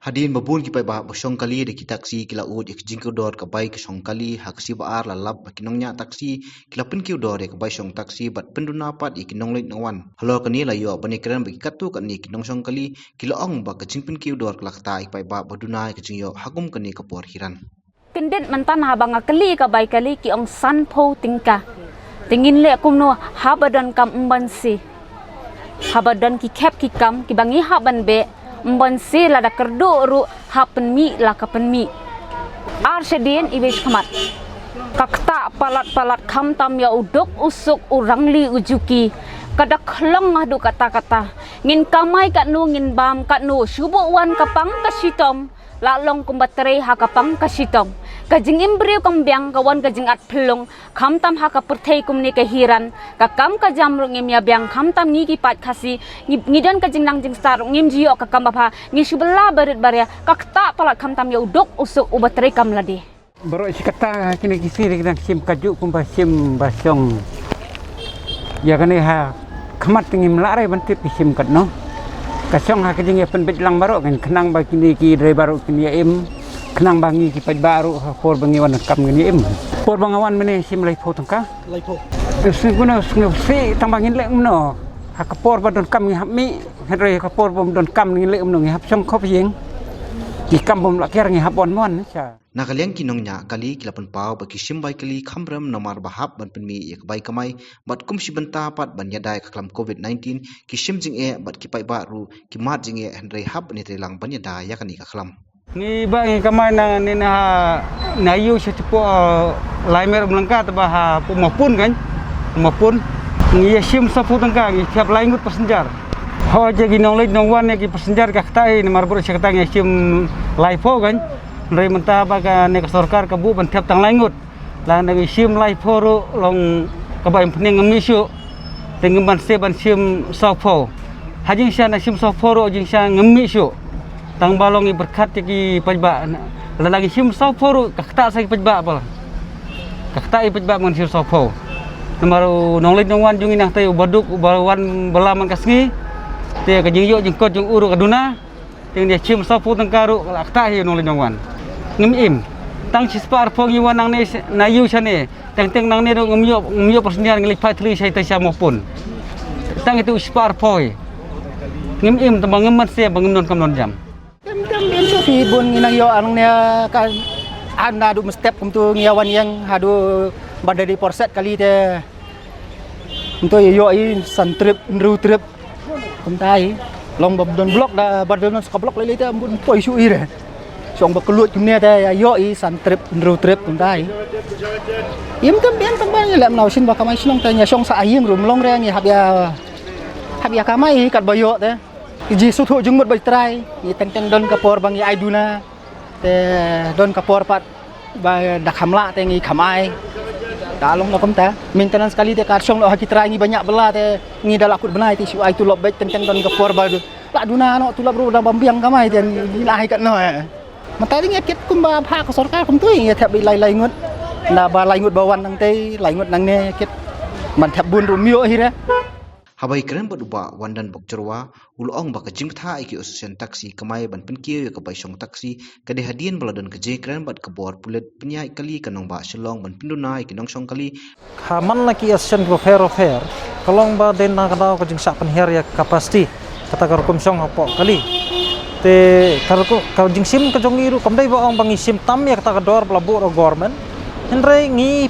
Hadin babun ki pai ba bosong kali de ki taksi kila ud ik jingko dor ka bai ke song kali hak si baar la lap ba kinong nya taksi kila pun ki dor ka bai song taksi bat penduna pat ik kinong leit nawan halo kani la yo bani kran ba katu kan ni kinong song kali kila ong ba ka jing pun ki dor klak ta ik pai ba baduna ka jing yo hagum kani ka por hiran Kendet mentan habang kali ka bai kali ki ong san po tingka tingin le kum no habadan kam umbansi habadan ki kep ki kam ki bangi haban be umbansi la da kerdu ru hapen mi la ka pen mi arshedien ibes khamat kakta palat kham tam ya udok usuk urangli ujuki kada khlong adu kata-kata ngin kamai kat nu ngin bam kat nu shubo wan kapang kasitom la long kumbatre ha kapang kasitom kajing imbriu kambyang kawan kajing at pelong kham tam ha ka perthei kumni kahiran ka kam ka jamru ngim ya byang kham tam ngi ki pat khasi ngidan kajing nang jing star ngim jiyo ka kam bapha ngi shubla barit barya kakta palat kham tam ya udok usuk ubatre kam ladi baru sikata kini kisiri kita sim kaju kumba sim basong ya kani ha khamat ngim lare bantip sim kat no kasong ha kajing ya penbet lang baru kan kenang ba kini ki dre baru kini ya im kenang bangi ki paj baru por bangi wan kam ngini im por bangawan mene sim lai pho tangka lai pho singuna si tambangin le umno ha ka por ba don kam ngi hapmi hre ka por bom don kam ngi le umno ngi hap song khop yeng ki kam bom la ker ngi hapon mon cha nakaliang kinong nya kali kila pun pau ba ki sim bai kali khamram namar bahap ban penmi ek bai kamai bat kum si benta pat ban yadai ka klam covid-19 ki sim jing e bat ki pai ba ru ki mat jing e hendrai hap ni trelang ban yada ya kani ka klam ni ba ngi kamai na ni na yu se tipo laimer melangka ta ba ha pumapun kan pumapun ngi sim sapu tangka ngi tiap laingut pasenjar ho je gi nong leit nong wan ki pasenjar ka khtai ni marbur se khata ngi sim laifo kan dari mentah baga nek sorkar kabu ban tiap tang laingut la ngi sim laifo ro long ka ba impning ngemisu tengem ban se ban sim sapo hajing sya na sim sapo ro jing sya ngemisu tang balongi berkat ki pajba la lagi sim sapo ro ka khata sa pajba bal ka khata pajba mon sim sapo namaru nong leit nong wan jung inah tay baduk wan belaman kasngi te ka jing yo jing kot jung uru kaduna ting dia sim sapo tang karu la khata hi nong leit nong wan ngim im tang cispar phong yuan nang ne na yu chane teng teng nang ne ro ngim yo persenian ngelik patri sai ta samo pun tang itu spar poi ngim im tembang ngemat se bangum non kam non jam tem ben so fi bun nginang yo anong ne ka anda du mestep kum tu ngiawan yang hadu badari porset kali te untuk yo i santrip nru trip kum tai long babdon blok da badon ska blok lele te bun poi su i re song bakelut kumne te yo i santrip nru trip kum tai im tem ben tambang lam nau sin ba kamai silong te nya song sa ayeng rum long re ni hab ya kamai kat bayo te ji su thu jung mot bai trai ni teng teng don kapor bang ai duna te don kapor pat ba dak hamla te ngi khamai dalong no komta maintenance sekali te kar song lo haki trai ngi banyak bela te ngi dalakut benai ti su ai tu lob bai teng teng don kapor ba la duna no tu lob ru da bambiang kamai te ni lai kat no matai ngi ket kum ba pha ka sarkar kum tu ngi thap lai lai ngut na ba lai ngut bawan nang te lai ngut nang ne ket man thap bun ru mio hi re habai keren baduba wandan bokcerwa ulong baka jingtha iki ususen taksi kamai ban penkiyo ka baisong taksi kade hadian baladan ke je keren bat ke bor pulet penyai kali kanong ba selong ban penduna iki nong song kali haman laki asen ko fair kalong ba den na kada ko jing sa penher ya kapasti kata kar kum song hapo kali te kar ko ka jing sim ka jong iru kamdai ba ong bangi sim tam ya kata dor blabu ro government henre ngi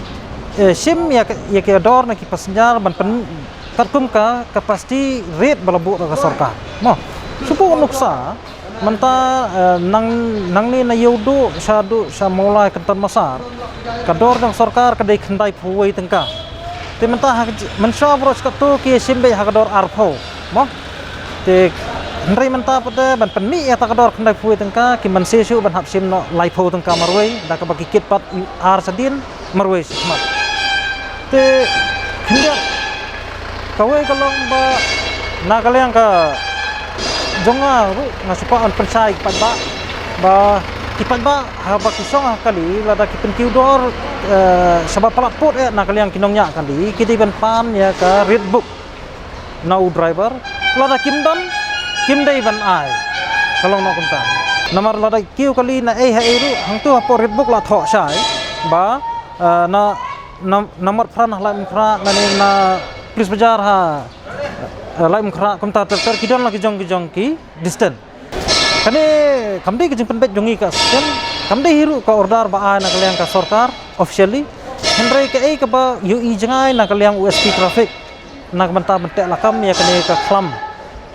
sim ya ke dor na ki passenger ban pen katkum ka kapasti rate balabu ka sarkar mo supo nuksa manta nang ni na yodo sa mulai kantan masar kador ng sarkar kadai khandai phuwai tengka te manta man sha bros ka to ki simbe ha kador arpho mo te ndrai manta pade ban penmi ya ta kador khandai phuwai tengka ki man sesu ban hap sim no lai pho tengka marwai da ka baki kit pat ar sadin marwai smat te khinda kawai kalong ba na kaliang ka jonga ru ngasupa an persai padba ba kipadba ha ba kisong kali lada kipen kiudor sabab palapot na kaliang kinongnya kali kiti ban pan ya ka red book now driver lada kimdai ban ai kalong no kumta Namar lada kiu kali na ru hang tu apo red book la thok sai ba namar phran la mkhra na pulis bajar ha la mkhra komta ter kidon la kijong ki distant kane kamde kijing penbet jongi ka sen kamde hiru ka order ba na kalian ka sarkar officially henry ka ka ba ui jangai na kalian USP traffic na benta bentek lakam ya kane ka klam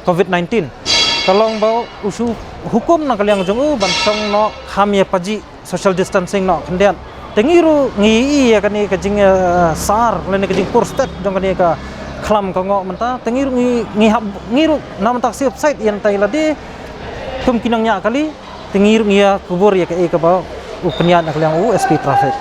COVID-19 kalau bau usu hukum na kalian jong ban song no ham ya paji social distancing no kendian tengiru ngi ya kani kajing sar lene kajing porstet jong kani ka klam ka ngo menta tengiru ngiru nam tak siap site yang tai lade kum kinangnya kali tengiru ngia kubur ya ka bau upniat na kalian USP traffic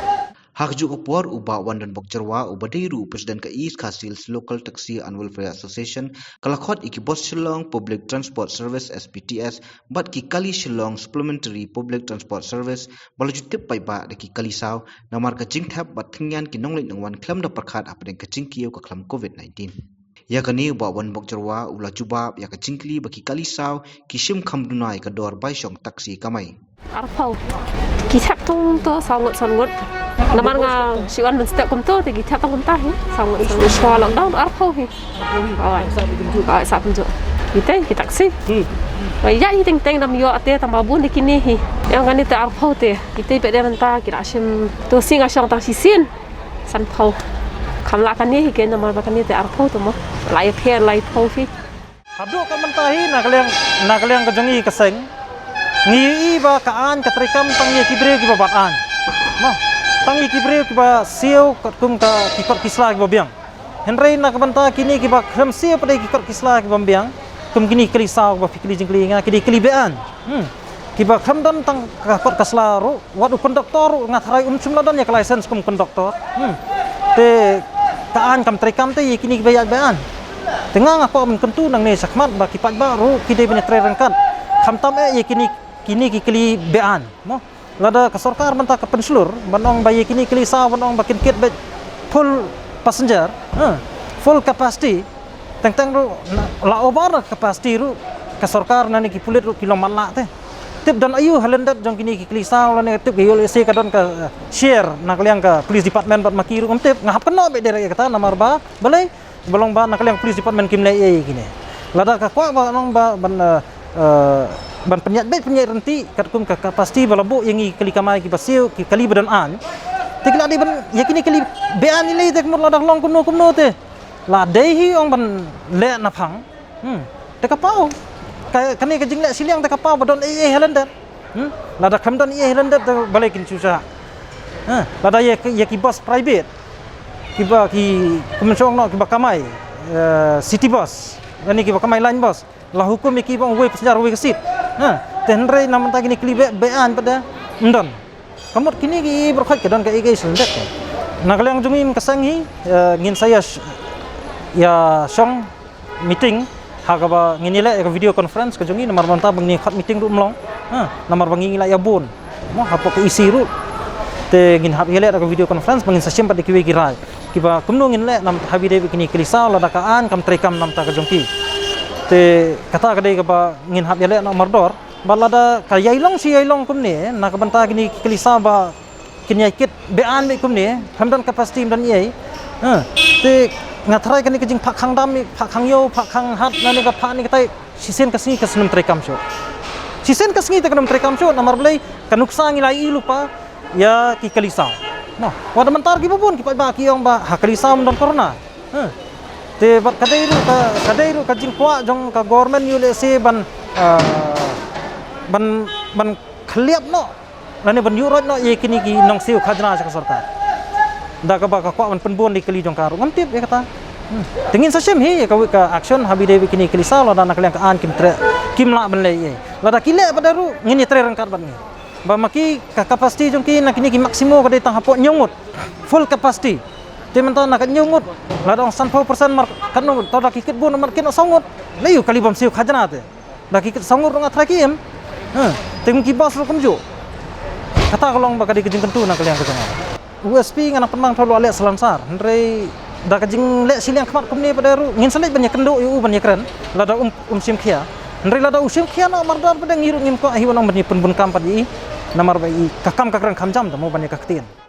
Hakju upor uba wandan bokcerwa uba deiru Presiden East Kasils Local Taxi and Welfare Association kalakot iki bos Shillong Public Transport Service SPTS bat ki kali Shillong Supplementary Public Transport Service balaju tip pai ba de ki kali saw namar ka jingthap bat thingyan ki nonglei nangwan klam da parkhat apeng ka jingkiu ka klam COVID-19 ya kani uba wan bokcerwa ula jubab ya ka jingkli baki kali saw ki shim khamdunai ka dor bai shong taxi kamai arpau ki thap tung to sangot Naman nga siwan men step kum to te gi thap kum ta hi sangot shwa lockdown arpau hi ai sa pun jo kita taksi wai ya hi teng nam yo ate tambabun dikini hi yang kan te arpau te kita pe de menta kira sim to singa shang tang sisin san pau kamla kan ni hi ke namar ba kan ni te arpau to mo lai phe lai pau hi hadu ka menta hi na kalian ka jongi ka seng ngi ba kaan ka trikam tang ye kibre ki babat an no tangi kibre kiba siu kum ka kikot kisla kiba biang henry na kabanta kini kiba kham siu pada kikot kisla kiba biang kum kini kali saw kiba fikli jingkli nga kini kali bean kiba kham dan tang kakot kasla ru wadu konduktor ngatrai sumladan ya license kum konduktor te kaan kam trikam te kini kiba ya bean tengah ngako men kentu nang ne sakmat ba kipat ba ru kide bene trerangkan kham tam ye kini kili bean mo lada ka sarkar menta ka penslur banong bayi kini kelisa banong bakin kit full passenger full capacity teng ru la over capacity ru ka sarkar nani ki pulit ru kilo malak teh tip dan ayu halendat jong kini ki kelisa lane tip gayol se ka don ka share nak liang ka police department bat makiru tip ngahap kena be dere kata namar ba balai balong ba nak liang police department kimle ye kini lada ka kwa banong ba ban penyat renti katkum ka pasti balabu yang kali kamai ki basiu ki kali badan an tikla di ban yakini kali bean ile tek mur ladah long kumno te la dehi ong ban le na phang te kapau kani ka jingle siliang te kapau badon helender ladah khamdon helender te balekin susah ladah ye ki bus private ki kumsong no ki bakamai city bus ani ki bakamai line bus la hukum ki bang we passenger we kesit tenre nam ta gini klibe bean pada ndon kamot kini gi berkhot kedon ka ige sendet na kaliang jumim kasangi ngin saya ya song meeting hagaba nginile ka video conference ka jungi namar manta bang ni khot meeting ru mlong namar bang ngila ya bun mo hapo ka isi ru te ngin hab yele ka video conference bang session pad kiwe girai kiba kumno nginle nam habi de kini kilisa la dakaan kam trekam nam ta ka jongki te kata kadai ka ba ngin hab yale na mardor balada ka yailong si yailong kumne na ka banta kini kilisa ba kini kit bean me kumne hamdan capacity dan ye te ngatrai kani kajing phak khang dam phak khang yo phak khang hat nani ka phani katai sisen kasni kasnum trekam sho sisen kasni te kanum trekam sho namar blai kanuksa ngilai lupa ya ki kalisa no wada mentar ki bubun ki ba ki ong ba ha kalisa don corona te bat kadairu kajing kwa jong ka government yule se ban khliap no lani ban yurot no ye kini ki nong siu khajna sa sarkar da ka ba ka kwa ban penbon di kali jong karu ngantip ya kata tengin sa sem hi ka action habi de kini kilisa lo dan kalian ka an kim la ban le ye la da kile padaru ngini tre rangkat ban ni ba maki ka capacity jong ki na kini ki maksimo ka de tang hapo nyungut full capacity teman-teman nak nyungut ladang 100% mar kanu to da kikit bun mar kin songot layu kali bam siu khajana te da kikit songot nga trakim teng ki bas ro kumjo kata kolong ba kadi kejing kentu nak kalian kejang USP ngana penang tholo ale selansar ndrei da kejing le siliang khamat kumni padaru ngin salit banyak kendo yu banyak keren lada sim khia Nrela da usim khiana mardar pedang hiru ngim ko ahi wanang bani pun kam padi namar bai kakam kakrang kamjam da mo bani kaktian